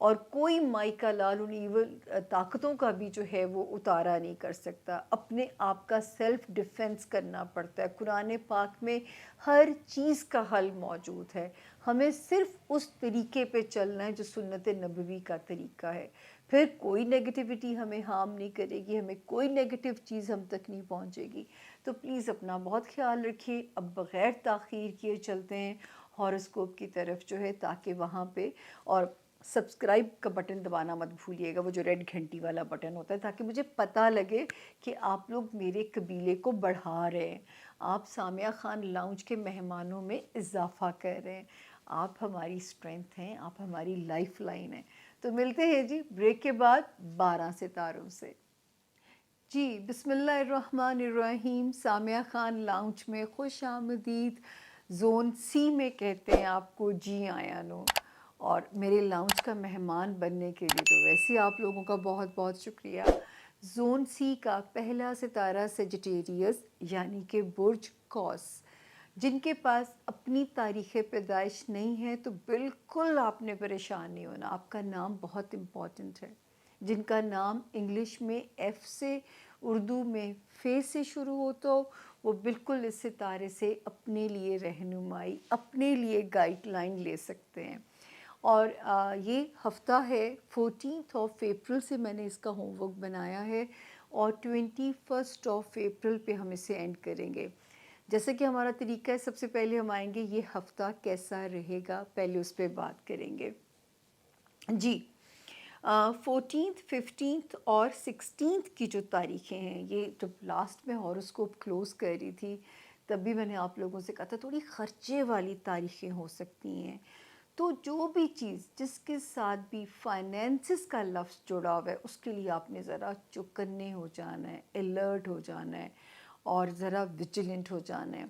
اور کوئی مائی کا لال ان ایول طاقتوں کا بھی جو ہے وہ اتارا نہیں کر سکتا. اپنے آپ کا سیلف ڈیفینس کرنا پڑتا ہے. قرآن پاک میں ہر چیز کا حل موجود ہے. ہمیں صرف اس طریقے پہ چلنا ہے جو سنت نبوی کا طریقہ ہے. پھر کوئی نیگیٹیوٹی ہمیں ہارم نہیں کرے گی, ہمیں کوئی نیگیٹیو چیز ہم تک نہیں پہنچے گی. تو پلیز اپنا بہت خیال رکھیے. اب بغیر تاخیر کیے چلتے ہیں ہاروسکوپ کی طرف جو ہے, تاکہ وہاں پہ, اور سبسکرائب کا بٹن دبانا مت بھولیے گا, وہ جو ریڈ گھنٹی والا بٹن ہوتا ہے, تاکہ مجھے پتہ لگے کہ آپ لوگ میرے قبیلے کو بڑھا رہے ہیں, آپ سامیہ خان لاؤنج کے مہمانوں میں اضافہ کر رہے ہیں. آپ ہماری اسٹرینتھ ہیں, آپ ہماری لائف لائن ہیں. تو ملتے ہیں جی بریک کے بعد 12 ستاروں سے. جی بسم اللہ الرحمن الرحیم. سامیہ خان لاؤنج میں خوش آمدید. زون سی میں کہتے ہیں آپ کو جی آیا نو, اور میرے لاؤنج کا مہمان بننے کے لیے تو ویسے آپ لوگوں کا بہت بہت شکریہ. زون سی کا پہلا ستارہ سیجیٹیریس یعنی کہ برج قوس. جن کے پاس اپنی تاریخ پیدائش نہیں ہے تو بالکل آپ نے پریشان نہیں ہونا, آپ کا نام بہت امپورٹنٹ ہے. جن کا نام انگلش میں ایف سے, اردو میں فے سے شروع ہوتا ہو, وہ بالکل اس ستارے سے اپنے لیے رہنمائی, اپنے لیے گائیڈ لائن لے سکتے ہیں. اور یہ ہفتہ ہے 14 اپریل سے میں نے اس کا ہوم ورک بنایا ہے, اور 21 اپریل پہ ہم اسے اینڈ کریں گے. جیسے کہ ہمارا طریقہ ہے, سب سے پہلے ہم آئیں گے یہ ہفتہ کیسا رہے گا, پہلے اس پہ بات کریں گے. جی 14th 15th اور 16th کی جو تاریخیں ہیں, یہ جب لاسٹ میں ہاروسکوپ کلوز کر رہی تھی تب بھی میں نے آپ لوگوں سے کہا تھا تھوڑی خرچے والی تاریخیں ہو سکتی ہیں. تو جو بھی چیز جس کے ساتھ بھی فائنینسز کا لفظ جڑا ہوا ہے, اس کے لیے آپ نے ذرا چوکنے ہو جانا ہے, الرٹ ہو جانا ہے, اور ذرا ویجیلنٹ ہو جانا ہے.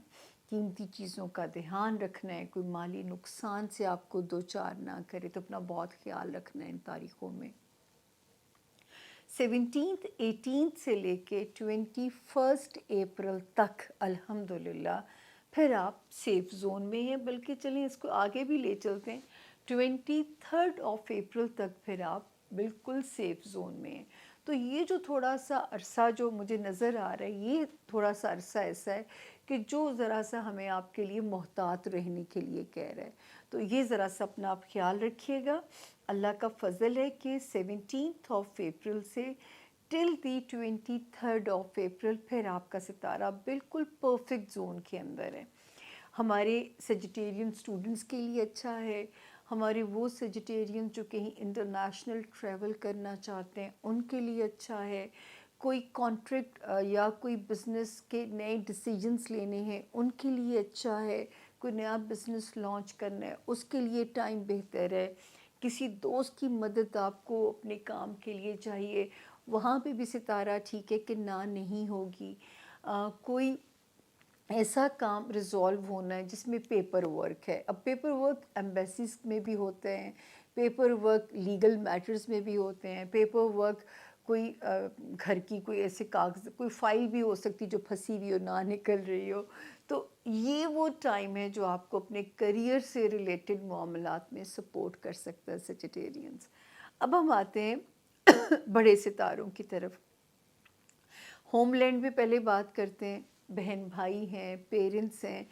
قیمتی چیزوں کا دھیان رکھنا ہے, کوئی مالی نقصان سے آپ کو دوچار نہ کرے, تو اپنا بہت خیال رکھنا ہے ان تاریخوں میں. 17th 18th سے لے کے 21 اپریل تک الحمدللہ پھر آپ سیف زون میں ہیں, بلکہ چلیں اس کو آگے بھی لے چلتے ہیں. 23 اپریل تک پھر آپ بالکل سیف زون میں ہیں. تو یہ جو تھوڑا سا عرصہ جو مجھے نظر آ رہا ہے, یہ تھوڑا سا عرصہ ایسا ہے کہ جو ذرا سا ہمیں آپ کے لیے محتاط رہنے کے لیے کہہ رہا ہے. تو یہ ذرا سا اپنا آپ خیال رکھیے گا. اللہ کا فضل ہے کہ 17 اپریل سے ٹل دی 23 اپریل پھر آپ کا ستارہ بالکل پرفیکٹ زون کے اندر ہے. ہمارے سیجیٹیرین سٹوڈنٹس کے لیے اچھا ہے, ہمارے وہ سیجیٹیرین جو کہیں انٹرنیشنل ٹریول کرنا چاہتے ہیں ان کے لیے اچھا ہے, کوئی کانٹریکٹ یا کوئی بزنس کے نئے ڈیسیجنس لینے ہیں ان کے لیے اچھا ہے, کوئی نیا بزنس لانچ کرنا ہے اس کے لیے ٹائم بہتر ہے, کسی دوست کی مدد آپ کو اپنے کام کے لیے چاہیے, وہاں پہ بھی ستارہ ٹھیک ہے کہ نہ نہیں ہوگی. کوئی ایسا کام ریزالو ہونا ہے جس میں پیپر ورک ہے. اب پیپر ورک ایمبیسیز میں بھی ہوتے ہیں, پیپر ورک لیگل میٹرز میں بھی ہوتے ہیں, پیپر ورک کوئی گھر کی کوئی ایسے کاغذ, کوئی فائل بھی ہو سکتی جو پھنسی ہوئی ہو, نہ نکل رہی ہو. تو یہ وہ ٹائم ہے جو آپ کو اپنے کریئر سے ریلیٹڈ معاملات میں سپورٹ کر سکتا ہے سیجیٹیرینز. اب ہم آتے ہیں بڑے ستاروں کی طرف. ہوم لینڈ میں پہلے بات کرتے ہیں, بہن بھائی ہیں, پیرنٹس ہیں.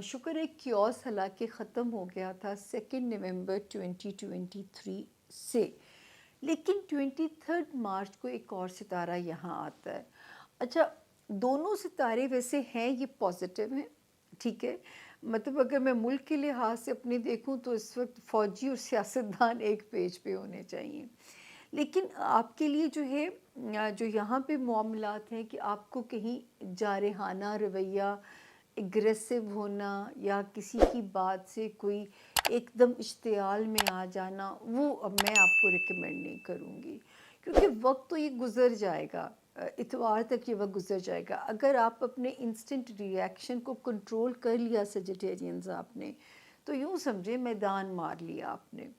شکر ہے کیوس حالانکہ ختم ہو گیا تھا 2 نومبر 2023 سے, لیکن 23 مارچ کو ایک اور ستارہ یہاں آتا ہے. اچھا دونوں ستارے ویسے ہیں یہ پازیٹیو ہیں, ٹھیک ہے, مطلب اگر میں ملک کے لحاظ سے اپنے دیکھوں تو اس وقت فوجی اور سیاستدان ایک پیج پہ ہونے چاہیے. لیکن آپ کے لیے جو ہے جو یہاں پہ معاملات ہیں کہ آپ کو کہیں جارحانہ رویہ, اگریسو ہونا, یا کسی کی بات سے کوئی ایک دم اشتعال میں آ جانا, وہ اب میں آپ کو ریکمینڈ نہیں کروں گی, کیونکہ وقت تو یہ گزر جائے گا, اتوار تک یہ وقت گزر جائے گا. اگر آپ اپنے انسٹنٹ ریئیکشن کو کنٹرول کر لیا سیجیٹیرینز آپ نے, تو یوں سمجھے میدان مار لیا آپ نے.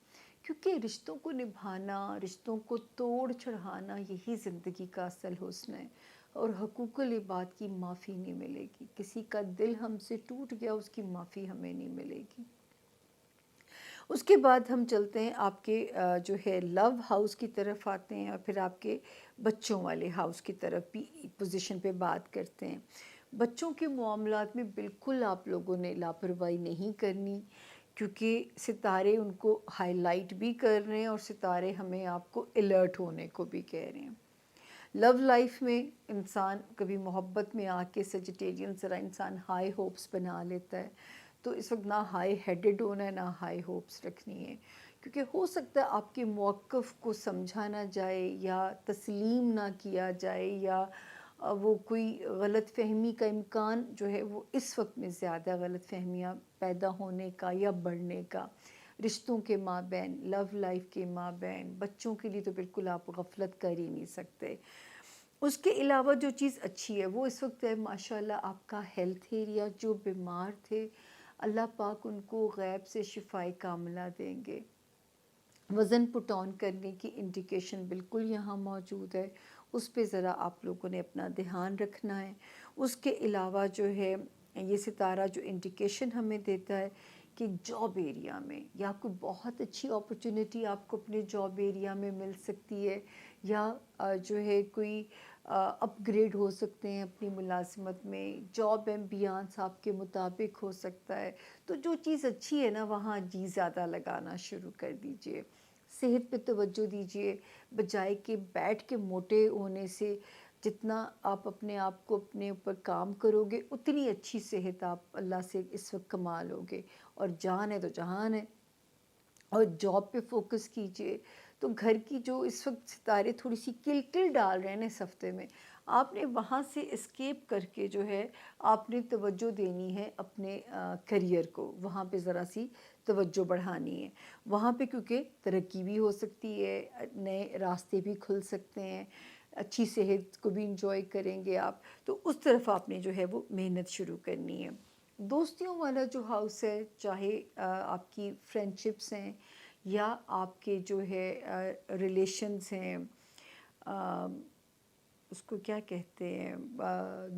کیونکہ رشتوں کو نبھانا, رشتوں کو توڑ چڑھانا, یہی زندگی کا اصل حسن ہے, اور حقوق العباد کی معافی نہیں ملے گی. کسی کا دل ہم سے ٹوٹ گیا, اس کی معافی ہمیں نہیں ملے گی. اس کے بعد ہم چلتے ہیں آپ کے جو ہے لو ہاؤس کی طرف آتے ہیں، اور پھر آپ کے بچوں والے ہاؤس کی طرف بھی پوزیشن پہ بات کرتے ہیں۔ بچوں کے معاملات میں بالکل آپ لوگوں نے لاپرواہی نہیں کرنی، کیونکہ ستارے ان کو ہائی لائٹ بھی کر رہے ہیں، اور ستارے ہمیں آپ کو الرٹ ہونے کو بھی کہہ رہے ہیں۔ لو لائف میں انسان کبھی محبت میں آ کے سیجیٹیرین ذرا انسان ہائی ہوپس بنا لیتا ہے، تو اس وقت نہ ہائی ہیڈڈ ہونا ہے، نہ ہائی ہوپس رکھنی ہے، کیونکہ ہو سکتا ہے آپ کے موقف کو سمجھا نہ جائے، یا تسلیم نہ کیا جائے، یا وہ کوئی غلط فہمی کا امکان جو ہے وہ اس وقت میں زیادہ غلط فہمیاں پیدا ہونے کا یا بڑھنے کا، رشتوں کے مابین، لو لائف کے مابین، بچوں کے لیے تو بالکل آپ غفلت کر ہی نہیں سکتے۔ اس کے علاوہ جو چیز اچھی ہے وہ اس وقت ہے ماشاءاللہ آپ کا ہیلتھ ایریا، جو بیمار تھے اللہ پاک ان کو غیب سے شفائے کاملہ دیں گے۔ وزن پٹ آن کرنے کی انڈیکیشن بالکل یہاں موجود ہے، اس پہ ذرا آپ لوگوں نے اپنا دھیان رکھنا ہے۔ اس کے علاوہ جو ہے یہ ستارہ جو انڈیکیشن ہمیں دیتا ہے کہ جاب ایریا میں یا کوئی بہت اچھی اپرچونٹی آپ کو اپنے جاب ایریا میں مل سکتی ہے، یا جو ہے کوئی اپ گریڈ ہو سکتے ہیں اپنی ملازمت میں، جاب ایمبیانس آپ کے مطابق ہو سکتا ہے۔ تو جو چیز اچھی ہے نا وہاں جی زیادہ لگانا شروع کر دیجئے۔ صحت پہ توجہ دیجئے، بجائے کہ بیٹھ کے موٹے ہونے سے جتنا آپ اپنے آپ کو اپنے اوپر کام کرو گے اتنی اچھی صحت آپ اللہ سے اس وقت کما لو گے، اور جان ہے تو جہان ہے۔ اور جاب پہ فوکس کیجئے۔ تو گھر کی جو اس وقت ستارے تھوڑی سی کل ڈال رہے ہیں اس ہفتے میں، آپ نے وہاں سے اسکیپ کر کے جو ہے آپ نے توجہ دینی ہے اپنے کریئر کو، وہاں پہ ذرا سی توجہ بڑھانی ہے وہاں پہ، کیونکہ ترقی بھی ہو سکتی ہے، نئے راستے بھی کھل سکتے ہیں، اچھی صحت کو بھی انجوائے کریں گے آپ، تو اس طرف آپ نے جو ہے وہ محنت شروع کرنی ہے۔ دوستیوں والا جو ہاؤس ہے، چاہے آپ کی فرینڈشپس ہیں یا آپ کے جو ہے ریلیشنز ہیں، اس کو کیا کہتے ہیں،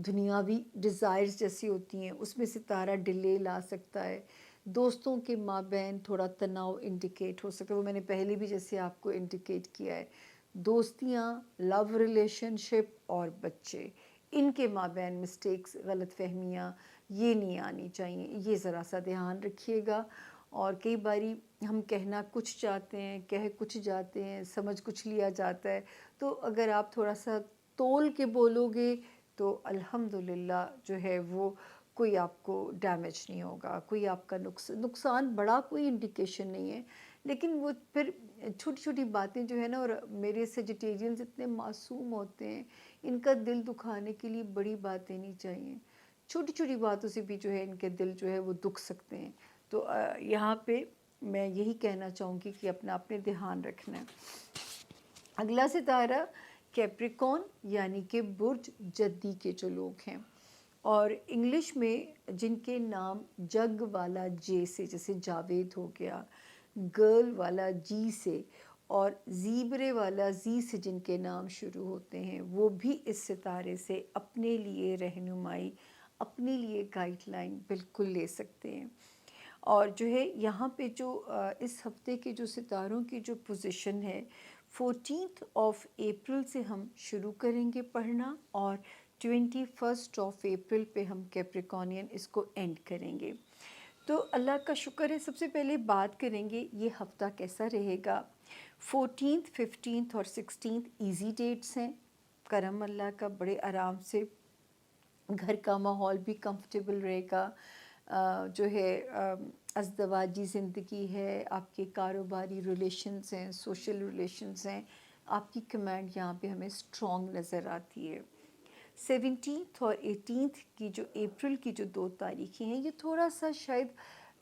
دنیاوی ڈیزائرز جیسی ہوتی ہیں، اس میں ستارہ ڈیلے لا سکتا ہے۔ دوستوں کے مابین تھوڑا تناؤ انڈیکیٹ ہو سکتا ہے، وہ میں نے پہلے بھی جیسے آپ کو انڈیکیٹ کیا ہے۔ دوستیاں، لو ریلیشن شپ اور بچے، ان کے مابین مسٹیکس، غلط فہمیاں یہ نہیں آنی چاہیے، یہ ذرا سا دھیان رکھیے گا۔ اور کئی باری ہم کہنا کچھ چاہتے ہیں، کہہ کچھ جاتے ہیں، سمجھ کچھ لیا جاتا ہے، تو اگر آپ تھوڑا سا تول کے بولو گے تو الحمدللہ جو ہے وہ کوئی آپ کو ڈیمیج نہیں ہوگا، کوئی آپ کا نقصان بڑا کوئی انڈیکیشن نہیں ہے، لیکن وہ پھر چھوٹی چھوٹی باتیں جو ہے نا، اور میرے سیجیٹیرینز اتنے معصوم ہوتے ہیں، ان کا دل دکھانے کے لیے بڑی باتیں نہیں چاہیے، چھوٹی چھوٹی باتوں سے بھی جو ہے ان کے دل جو ہے وہ دکھ سکتے ہیں۔ تو یہاں پہ میں یہی کہنا چاہوں گی کہ اپنا آپ نے دھیان رکھنا ہے۔ اگلا ستارہ کیپریکون یعنی کہ برج جدی کے جو لوگ ہیں، اور انگلش میں جن کے نام جگ والا جے سے، جیسے جاوید ہو گیا، گرل والا جی سے، اور زیبرے والا زی سے جن کے نام شروع ہوتے ہیں، وہ بھی اس ستارے سے اپنے لیے رہنمائی، اپنے لیے گائیڈ لائن بالکل لے سکتے ہیں۔ اور جو ہے یہاں پہ جو اس ہفتے کے جو ستاروں کی جو پوزیشن ہے، 14 اپریل سے ہم شروع کریں گے پڑھنا، اور 21 اپریل پہ ہم کیپریکونین اس کو اینڈ کریں گے۔ تو اللہ کا شکر ہے، سب سے پہلے بات کریں گے یہ ہفتہ کیسا رہے گا۔ 14، 15 اور 16 ایزی ڈیٹس ہیں، کرم اللہ کا، بڑے آرام سے گھر کا ماحول بھی کمفرٹیبل رہے گا، جو ہے ازدواجی زندگی ہے، آپ کے کاروباری ریلیشنز ہیں، سوشل ریلیشنز ہیں، آپ کی کمانڈ یہاں پہ ہمیں اسٹرانگ نظر آتی ہے۔ 17 اور 18 کی جو اپریل کی جو 2 تاریخیں ہیں، یہ تھوڑا سا شاید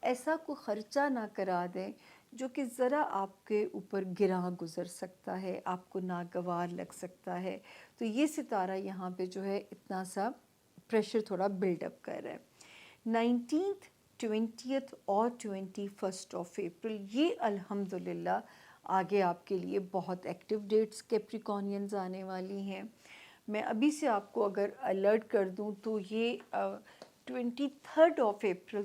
ایسا کوئی خرچہ نہ کرا دیں جو کہ ذرا آپ کے اوپر گراں گزر سکتا ہے، آپ کو ناگوار لگ سکتا ہے، تو یہ ستارہ یہاں پہ جو ہے اتنا سا پریشر تھوڑا بلڈ اپ کر رہا ہے۔ 19، 20 اور 21 اپریل یہ الحمدللہ آگے آپ کے لیے بہت ایکٹیو ڈیٹس کیپریکونینز آنے والی ہیں۔ میں ابھی سے آپ کو اگر الرٹ کر دوں تو یہ 23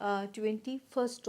21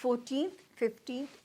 14th, 15th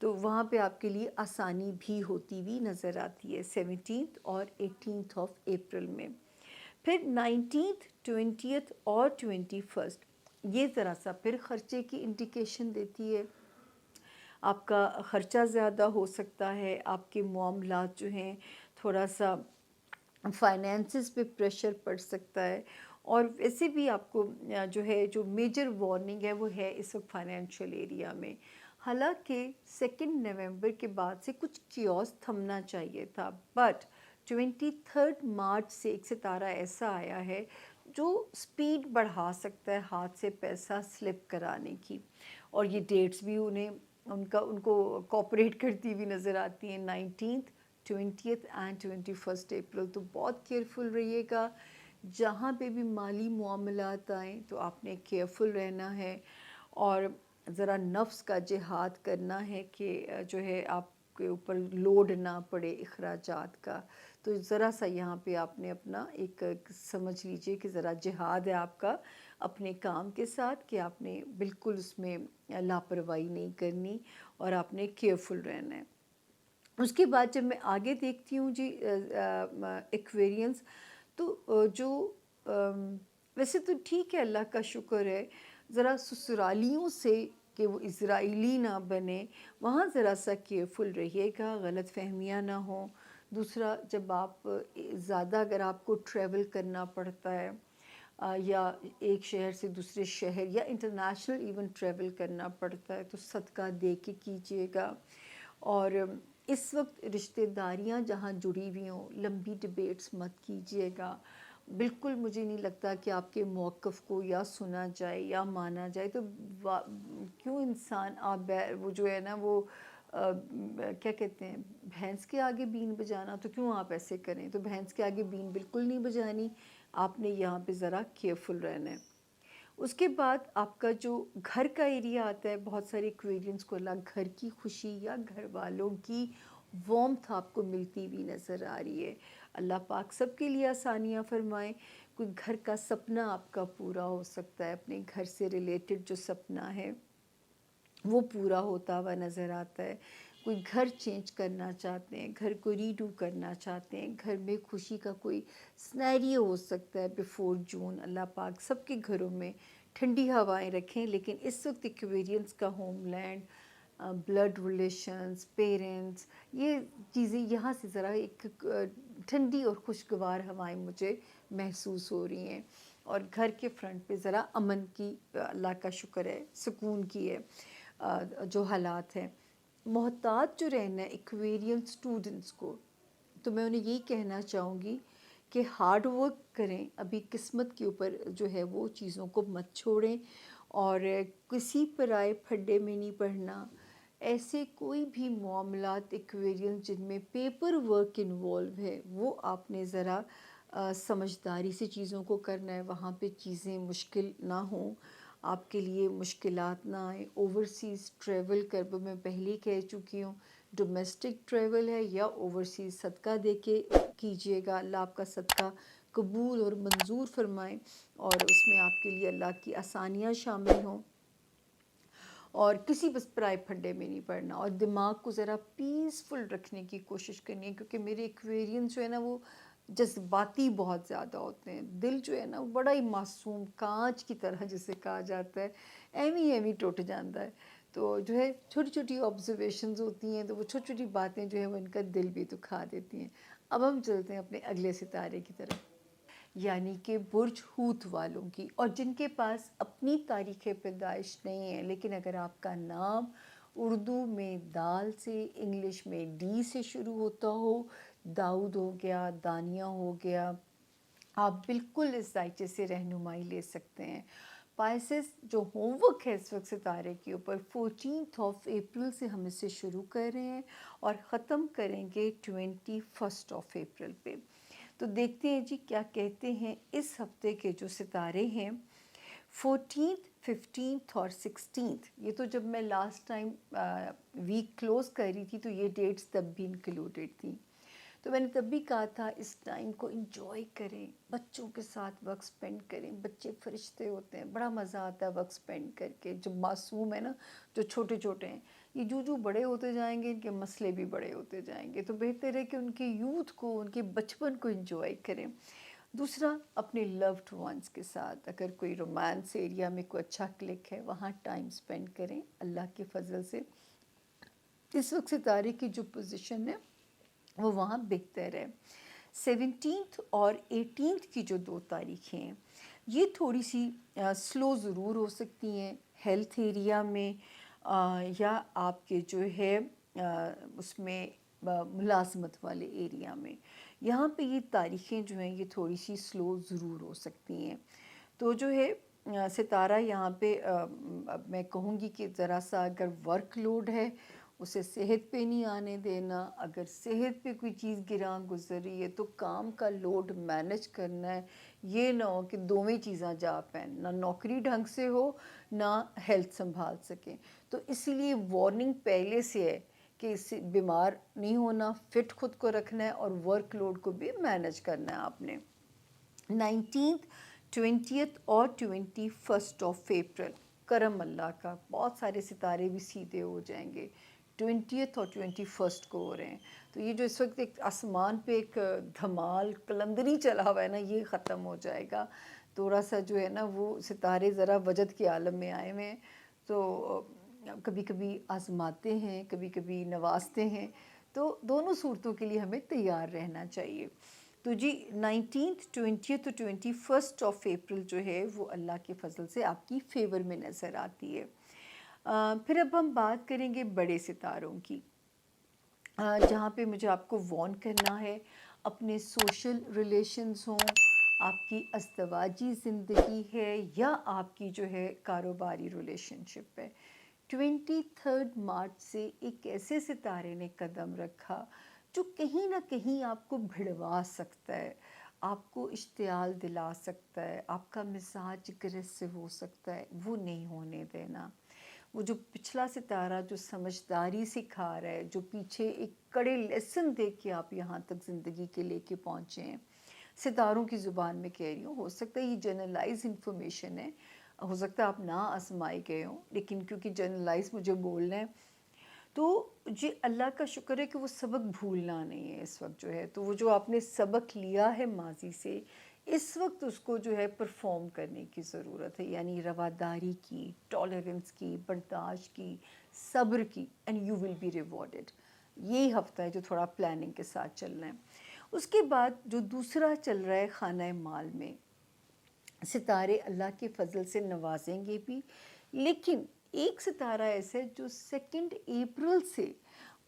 تو وہاں پہ آپ کے لیے آسانی بھی ہوتی ہوئی نظر آتی ہے 17 اور 18 آف اپریل میں. پھر 19، 20 اور 21 یہ ذرا سا پھر خرچے کی انڈیکیشن دیتی ہے. آپ کا خرچہ زیادہ ہو سکتا ہے، آپ کے معاملات جو ہیں تھوڑا سا فائنینسز پہ پریشر پڑ سکتا ہے. اور ویسے بھی آپ کو جو ہے جو میجر وارننگ ہے وہ ہے اس وقت فائنینشیل ایریا میں. حالانکہ 2 نومبر کے بعد سے کچھ کیوس تھمنا چاہیے تھا، بٹ 23 مارچ سے ایک ستارہ ایسا آیا ہے جو سپیڈ بڑھا سکتا ہے ہاتھ سے پیسہ سلپ کرانے کی. اور یہ ڈیٹس بھی ان کو کوپریٹ کرتی ہوئی نظر آتی ہیں 19، 20 اینڈ 21 اپریل. تو بہت کیئرفل رہیے گا. جہاں پہ بھی مالی معاملات آئیں تو آپ نے کیئرفل رہنا ہے اور ذرا نفس کا جہاد کرنا ہے کہ جو ہے آپ کے اوپر لوڈ نہ پڑے اخراجات کا. تو ذرا سا یہاں پہ آپ نے اپنا ایک سمجھ لیجئے کہ ذرا جہاد ہے آپ کا اپنے کام کے ساتھ، کہ آپ نے بالکل اس میں لاپرواہی نہیں کرنی اور آپ نے کیئرفل رہنا ہے. اس کے بعد جب میں آگے دیکھتی ہوں جی ایکویرینس، تو جو ویسے تو ٹھیک ہے، اللہ کا شکر ہے، ذرا سسرالیوں سے کہ وہ اسرائیلی نہ بنے وہاں ذرا سا کیئرفل رہیے گا، غلط فہمیاں نہ ہوں. دوسرا، جب آپ زیادہ اگر آپ کو ٹریول کرنا پڑتا ہے یا ایک شہر سے دوسرے شہر یا انٹرنیشنل ایون ٹریول کرنا پڑتا ہے تو صدقہ دے کے کیجیے گا. اور اس وقت رشتہ داریاں جہاں جڑی ہوئی ہوں لمبی ڈبیٹس مت کیجیے گا. بالکل مجھے نہیں لگتا کہ آپ کے موقف کو یا سنا جائے یا مانا جائے. تو کیوں انسان وہ جو ہے نا وہ کیا کہتے ہیں بھینس کے آگے بین بجانا، تو کیوں آپ ایسے کریں؟ تو بھینس کے آگے بین بالکل نہیں بجانی. آپ نے یہاں پہ ذرا کیئرفل رہنا ہے. اس کے بعد آپ کا جو گھر کا ایریا آتا ہے، بہت سارے ایکویرینس کو اللہ گھر کی خوشی یا گھر والوں کی وارمتھ آپ کو ملتی ہوئی نظر آ رہی ہے. اللہ پاک سب کے لیے آسانیاں فرمائیں. کوئی گھر کا سپنا آپ کا پورا ہو سکتا ہے، اپنے گھر سے ریلیٹڈ جو سپنا ہے وہ پورا ہوتا ہوا نظر آتا ہے. کوئی گھر چینج کرنا چاہتے ہیں، گھر کو ریڈو کرنا چاہتے ہیں، گھر میں خوشی کا کوئی سنیریو ہو سکتا ہے بیفور جون. اللہ پاک سب کے گھروں میں ٹھنڈی ہوائیں رکھیں. لیکن اس وقت ایکویرینس کا homeland, blood relations, parents, یہ چیزیں یہاں سے ذرا ایک ٹھنڈی اور خوشگوار ہوائیں مجھے محسوس ہو رہی ہیں. اور گھر کے فرنٹ پہ ذرا امن کی، اللہ کا شکر ہے، سکون کی ہے جو حالات ہیں. محتاط جو رہنا ہے ایکویرین اسٹوڈنٹس کو، تو میں انہیں یہی کہنا چاہوں گی کہ ہارڈ ورک کریں. ابھی قسمت کے اوپر جو ہے وہ چیزوں کو مت چھوڑیں اور کسی پرائے پھڈے میں نہیں پڑھنا. ایسے کوئی بھی معاملات ایکویرین جن میں پیپر ورک انوالو ہے وہ آپ نے ذرا سمجھداری سے چیزوں کو کرنا ہے. وہاں پہ چیزیں مشکل نہ ہوں، آپ کے لیے مشکلات نہ آئیں. اوورسیز ٹریول کر میں پہلے کہہ چکی ہوں، ڈومیسٹک ٹریول ہے یا اوورسیز، صدقہ دے کے کیجیے گا. اللہ آپ کا صدقہ قبول اور منظور فرمائیں اور اس میں آپ کے لیے اللہ کی آسانیاں شامل ہوں. اور کسی بس پرائے پھڈے میں نہیں پڑنا اور دماغ کو ذرا پیسفل رکھنے کی کوشش کرنی ہے. کیونکہ میرے ایکویرینس جو ہے نا وہ جذباتی بہت زیادہ ہوتے ہیں. دل جو ہے نا وہ بڑا ہی معصوم کانچ کی طرح جسے کہا جاتا ہے، ایویں ٹوٹ جاتا ہے. تو جو ہے چھوٹی چھوٹی آبزرویشنز ہوتی ہیں تو وہ چھوٹی چھوٹی باتیں جو ہیں وہ ان کا دل بھی دکھا دیتی ہیں. اب ہم چلتے ہیں اپنے اگلے ستارے کی طرف، یعنی کہ برج ہوت والوں کی، اور جن کے پاس اپنی تاریخ پیدائش نہیں ہے لیکن اگر آپ کا نام اردو میں دال سے، انگلش میں ڈی سے شروع ہوتا ہو، داؤد ہو گیا، دانیہ ہو گیا، آپ بالکل اس ذائچے سے رہنمائی لے سکتے ہیں. پائسس جو ہوم ورک ہے اس وقت ستارے کے اوپر 14 اپریل سے ہم اسے شروع کر رہے ہیں اور ختم کریں گے 21 اپریل پہ. تو دیکھتے ہیں جی کیا کہتے ہیں اس ہفتے کے جو ستارے ہیں 14، 15 اور 16. یہ تو جب میں لاسٹ ٹائم ویک کلوز کر رہی تھی تو یہ ڈیٹس تب بھی انکلوڈیڈ تھیں. تو میں نے تب بھی کہا تھا اس ٹائم کو انجوائے کریں، بچوں کے ساتھ وقت سپینڈ کریں. بچے فرشتے ہوتے ہیں، بڑا مزہ آتا ہے وقت سپینڈ کر کے. جو معصوم ہے نا، جو چھوٹے چھوٹے ہیں، یہ جو بڑے ہوتے جائیں گے ان کے مسئلے بھی بڑے ہوتے جائیں گے، تو بہتر ہے کہ ان کے یوتھ کو، ان کے بچپن کو انجوائے کریں۔ دوسرا، اپنے لوڈ ونس کے ساتھ اگر کوئی رومانس ایریا میں کوئی اچھا کلک ہے وہاں ٹائم سپینڈ کریں۔ اللہ کے فضل سے اس وقت ستارے کی جو پوزیشن ہے وہ وہاں بہتر ہے۔ 17 اور 18 کی جو 2 تاریخیں ہیں یہ تھوڑی سی سلو ضرور ہو سکتی ہیں ہیلتھ ایریا میں، یا آپ کے جو ہے اس میں ملازمت والے ایریا میں، یہاں پہ یہ تاریخیں جو ہیں یہ تھوڑی سی سلو ضرور ہو سکتی ہیں۔ تو جو ہے ستارہ یہاں پہ میں کہوں گی کہ ذرا سا اگر ورک لوڈ ہے اسے صحت پہ نہیں آنے دینا، اگر صحت پہ کوئی چیز گراں گزر رہی ہے تو کام کا لوڈ مینج کرنا ہے، یہ نہ ہو کہ دونوں چیزاں جا پائیں، نہ نوکری ڈھنگ سے ہو نہ ہیلتھ سنبھال سکیں۔ تو اسی لیے وارننگ پہلے سے ہے کہ اس سے بیمار نہیں ہونا، فٹ خود کو رکھنا ہے اور ورک لوڈ کو بھی مینج کرنا ہے آپ نے۔ 19th 20th اور 21 آف اپریل کرم اللہ کا، بہت سارے ستارے بھی سیدھے ہو جائیں گے 20th اور 21 کو ہو رہے ہیں۔ تو یہ جو اس وقت ایک آسمان پہ ایک دھمال کلندری چلا ہوا ہے نا، یہ ختم ہو جائے گا۔ تھوڑا سا جو ہے نا وہ ستارے ذرا وجد کے عالم میں آئے ہوئے ہیں، تو کبھی کبھی آزماتے ہیں، کبھی کبھی نوازتے ہیں، تو دونوں صورتوں کے لیے ہمیں تیار رہنا چاہیے۔ تو جی 19th 20th اور 21 آف اپریل جو ہے وہ اللہ کے فضل سے آپ کی فیور میں نظر آتی ہے۔ پھر اب ہم بات کریں گے بڑے ستاروں کی، جہاں پہ مجھے آپ کو وارن کرنا ہے، اپنے سوشل ریلیشنز ہوں، آپ کی ازدواجی زندگی ہے یا آپ کی جو ہے کاروباری ریلیشن شپ ہے، 23 مارچ سے ایک ایسے ستارے نے قدم رکھا جو کہیں نہ کہیں آپ کو بھڑوا سکتا ہے، آپ کو اشتعال دلا سکتا ہے، آپ کا مزاج اگریسو ہو سکتا ہے، وہ نہیں ہونے دینا۔ وہ جو پچھلا ستارہ جو سمجھداری سکھا رہا ہے، جو پیچھے ایک کڑے لیسن دے کے آپ یہاں تک زندگی کے لے کے پہنچے ہیں، ستاروں کی زبان میں کہہ رہی ہوں، ہو سکتا ہے یہ جنرلائز انفارمیشن ہے، ہو سکتا ہے آپ نہ آزمائے گئے ہوں، لیکن کیونکہ جنرلائز مجھے بولنا ہے تو جی اللہ کا شکر ہے کہ وہ سبق بھولنا نہیں ہے اس وقت جو ہے، تو وہ جو آپ نے سبق لیا ہے ماضی سے، اس وقت اس کو جو ہے پرفارم کرنے کی ضرورت ہے، یعنی رواداری کی، ٹالرنس کی، برداشت کی، صبر کی، and you will be rewarded. یہی ہفتہ ہے جو تھوڑا پلاننگ کے ساتھ چلنا ہے۔ اس کے بعد جو دوسرا چل رہا ہے خانہ مال میں، ستارے اللہ کے فضل سے نوازیں گے بھی، لیکن ایک ستارہ ایسا ہے جو 2 اپریل سے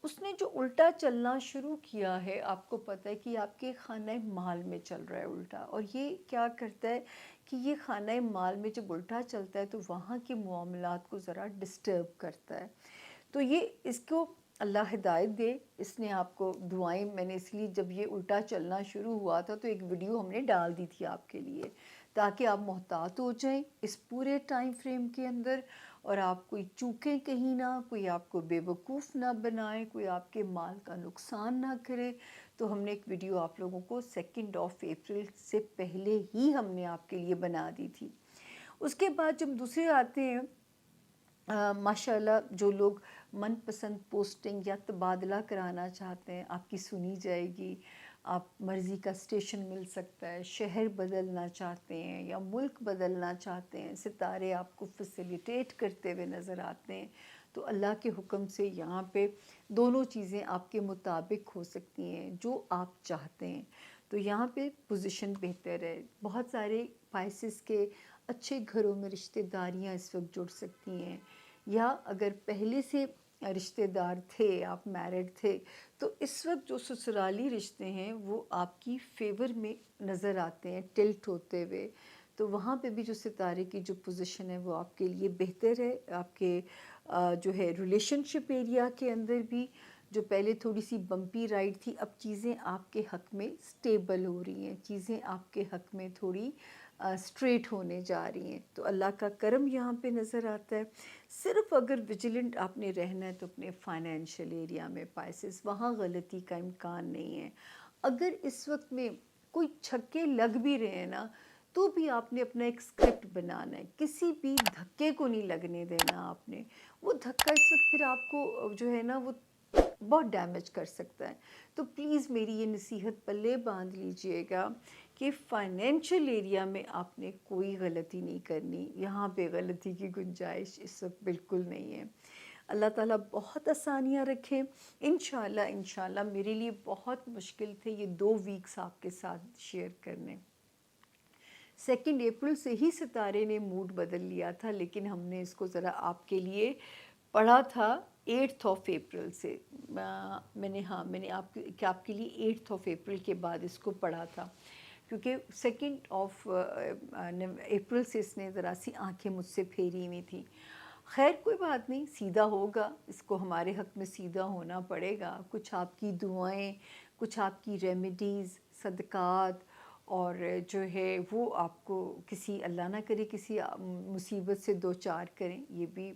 اس نے جو الٹا چلنا شروع کیا ہے، آپ کو پتہ ہے کہ آپ کے خانہ مال میں چل رہا ہے الٹا، اور یہ کیا کرتا ہے کہ یہ خانہ مال میں جب الٹا چلتا ہے تو وہاں کے معاملات کو ذرا ڈسٹرب کرتا ہے، تو یہ اس کو اللہ ہدایت دے۔ اس نے آپ کو دعائیں، میں نے اس لیے جب یہ الٹا چلنا شروع ہوا تھا تو ایک ویڈیو ہم نے ڈال دی تھی آپ کے لیے، تاکہ آپ محتاط ہو جائیں اس پورے ٹائم فریم کے اندر، اور آپ کوئی چوکیں کہیں نہ، کوئی آپ کو بے وقوف نہ بنائے، کوئی آپ کے مال کا نقصان نہ کرے۔ تو ہم نے ایک ویڈیو آپ لوگوں کو 2 اپریل سے پہلے ہی ہم نے آپ کے لیے بنا دی تھی۔ اس کے بعد جب دوسرے آتے ہیں، ماشاءاللہ جو لوگ من پسند پوسٹنگ یا تبادلہ کرانا چاہتے ہیں، آپ کی سنی جائے گی، آپ مرضی کا اسٹیشن مل سکتا ہے، شہر بدلنا چاہتے ہیں یا ملک بدلنا چاہتے ہیں، ستارے آپ کو فیسیلیٹیٹ کرتے ہوئے نظر آتے ہیں، تو اللہ کے حکم سے یہاں پہ دونوں چیزیں آپ کے مطابق ہو سکتی ہیں جو آپ چاہتے ہیں، تو یہاں پہ پوزیشن بہتر ہے۔ بہت سارے پائسس کے اچھے گھروں میں رشتہ داریاں اس وقت جڑ سکتی ہیں، یا اگر پہلے سے رشتہ دار تھے، آپ میرڈ تھے، تو اس وقت جو سسرالی رشتے ہیں وہ آپ کی فیور میں نظر آتے ہیں ٹلٹ ہوتے ہوئے، تو وہاں پہ بھی جو ستارے کی جو پوزیشن ہے وہ آپ کے لیے بہتر ہے۔ آپ کے جو ہے ریلیشن شپ ایریا کے اندر بھی جو پہلے تھوڑی سی بمپی رائڈ تھی، اب چیزیں آپ کے حق میں سٹیبل ہو رہی ہیں، چیزیں آپ کے حق میں تھوڑی اسٹریٹ ہونے جا رہی ہیں، تو اللہ کا کرم یہاں پہ نظر آتا ہے۔ صرف اگر ویجیلنٹ آپ نے رہنا ہے تو اپنے فائنینشیل ایریا میں پائسز، وہاں غلطی کا امکان نہیں ہے۔ اگر اس وقت میں کوئی چھکے لگ بھی رہے ہیں نا، تو بھی آپ نے اپنا ایک اسکرپٹ بنانا ہے، کسی بھی دھکے کو نہیں لگنے دینا آپ نے. وہ دھکا اس وقت پھر آپ کو جو ہے نا وہ بہت ڈیمیج کر سکتا ہے. تو پلیز میری یہ نصیحت پلے باندھ لیجئے گا کہ فائنینشیل ایریا میں آپ نے کوئی غلطی نہیں کرنی، یہاں پہ غلطی کی گنجائش اس وقت بالکل نہیں ہے. اللہ تعالیٰ بہت آسانیاں رکھے. انشاءاللہ میرے لیے بہت مشکل تھے یہ 2 ویکس آپ کے ساتھ شیئر کرنے. 2 اپریل سے ہی ستارے نے موڈ بدل لیا تھا، لیکن ہم نے اس کو ذرا آپ کے لیے پڑھا تھا 8 اپریل سے. میں نے آپ کے لیے 8 اپریل کے بعد اس کو پڑھا تھا، کیونکہ 2 اپریل سے اس نے ذرا سی آنکھیں مجھ سے پھیری ہوئی تھیں. خیر کوئی بات نہیں، سیدھا ہوگا، اس کو ہمارے حق میں سیدھا ہونا پڑے گا. کچھ آپ کی دعائیں، کچھ آپ کی ریمیڈیز، صدقات، اور جو ہے وہ آپ کو کسی اللہ نہ کرے کسی مصیبت سے دو چار کریں. یہ بھی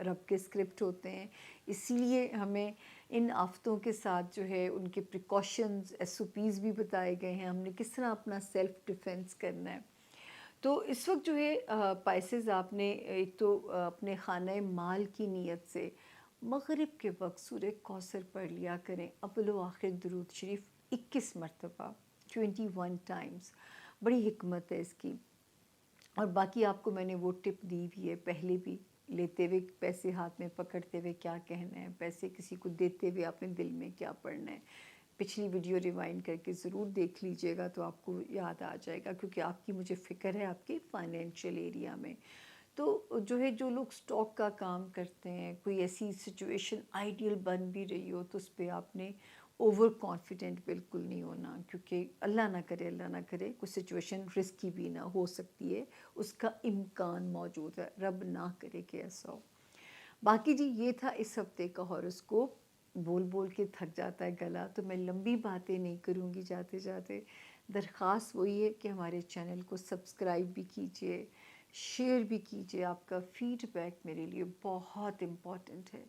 رب کے اسکرپٹ ہوتے ہیں. اسی لیے ہمیں ان آفتوں کے ساتھ جو ہے ان کے پریکاشنز SOPs بھی بتائے گئے ہیں، ہم نے کس طرح اپنا سیلف ڈیفینس کرنا ہے. تو اس وقت جو ہے پائسز آپ نے ایک تو اپنے خانہ مال کی نیت سے مغرب کے وقت سورہ کوثر پڑھ لیا کریں، اول و آخر درود شریف 21 مرتبہ 21 ٹائمز. بڑی حکمت ہے اس کی. اور باقی آپ کو میں نے وہ ٹپ دی ہوئی ہے پہلے بھی، لیتے ہوئے پیسے ہاتھ میں پکڑتے ہوئے کیا کہنا ہے، پیسے کسی کو دیتے ہوئے اپنے دل میں کیا پڑھنا ہے. پچھلی ویڈیو ریوائنڈ کر کے ضرور دیکھ لیجئے گا تو آپ کو یاد آ جائے گا، کیونکہ آپ کی مجھے فکر ہے آپ کے فائنینشیل ایریا میں. تو جو ہے جو لوگ سٹاک کا کام کرتے ہیں، کوئی ایسی سچویشن آئیڈیل بن بھی رہی ہو تو اس پہ آپ نے اوور کانفیڈنٹ بالکل نہیں ہونا، کیونکہ اللہ نہ کرے کوئی سچویشن رسکی بھی نہ ہو سکتی ہے، اس کا امکان موجود ہے، رب نہ کرے کہ ایسا ہو. باقی جی یہ تھا اس ہفتے کا ہاروسکوپ. بول بول کے تھک جاتا ہے گلا، تو میں لمبی باتیں نہیں کروں گی. جاتے جاتے درخواست وہی ہے کہ ہمارے چینل کو سبسکرائب بھی کیجئے، شیئر بھی کیجئے. آپ کا فیڈ بیک میرے لیے بہت امپورٹنٹ ہے.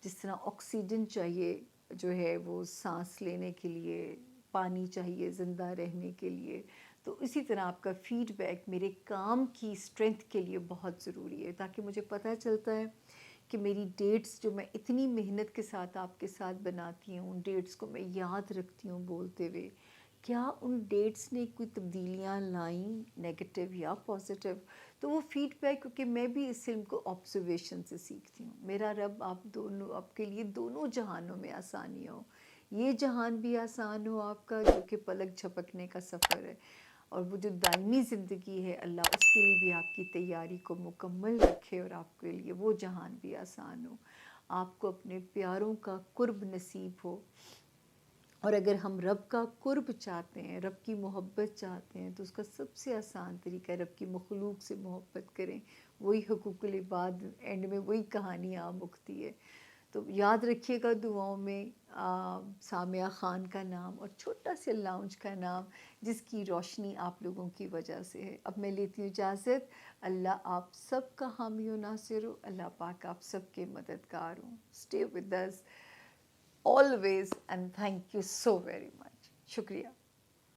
جس طرح آکسیجن چاہیے جو ہے وہ سانس لینے کے لیے، پانی چاہیے زندہ رہنے کے لیے، تو اسی طرح آپ کا فیڈ بیک میرے کام کی اسٹرینتھ کے لیے بہت ضروری ہے، تاکہ مجھے پتہ چلتا ہے کہ میری ڈیٹس جو میں اتنی محنت کے ساتھ آپ کے ساتھ بناتی ہوں، ان ڈیٹس کو میں یاد رکھتی ہوں بولتے ہوئے، کیا ان ڈیٹس نے کوئی تبدیلیاں لائیں نیگیٹو یا پازیٹیو. تو وہ فیڈ بیک، کیونکہ میں بھی اس علم کو آبزرویشن سے سیکھتی ہوں. میرا رب آپ کے لیے دونوں جہانوں میں آسانی ہو، یہ جہان بھی آسان ہو آپ کا جو کہ پلک جھپکنے کا سفر ہے، اور وہ جو دائمی زندگی ہے اللہ اس کے لیے بھی آپ کی تیاری کو مکمل رکھے، اور آپ کے لیے وہ جہان بھی آسان ہو. آپ کو اپنے پیاروں کا قرب نصیب ہو. اور اگر ہم رب کا قرب چاہتے ہیں، رب کی محبت چاہتے ہیں، تو اس کا سب سے آسان طریقہ ہے رب کی مخلوق سے محبت کریں. وہی حقوق العباد، اینڈ میں وہی کہانی آ مکتی ہے. تو یاد رکھیے گا دعاؤں میں سامیہ خان کا نام اور چھوٹا سے لاؤنج کا نام، جس کی روشنی آپ لوگوں کی وجہ سے ہے. اب میں لیتی ہوں اجازت. اللہ آپ سب کا حامی و ناصر ہو. اللہ پاک آپ سب کے مددگار ہوں. Stay with us always and thank you so very much. شکریہ.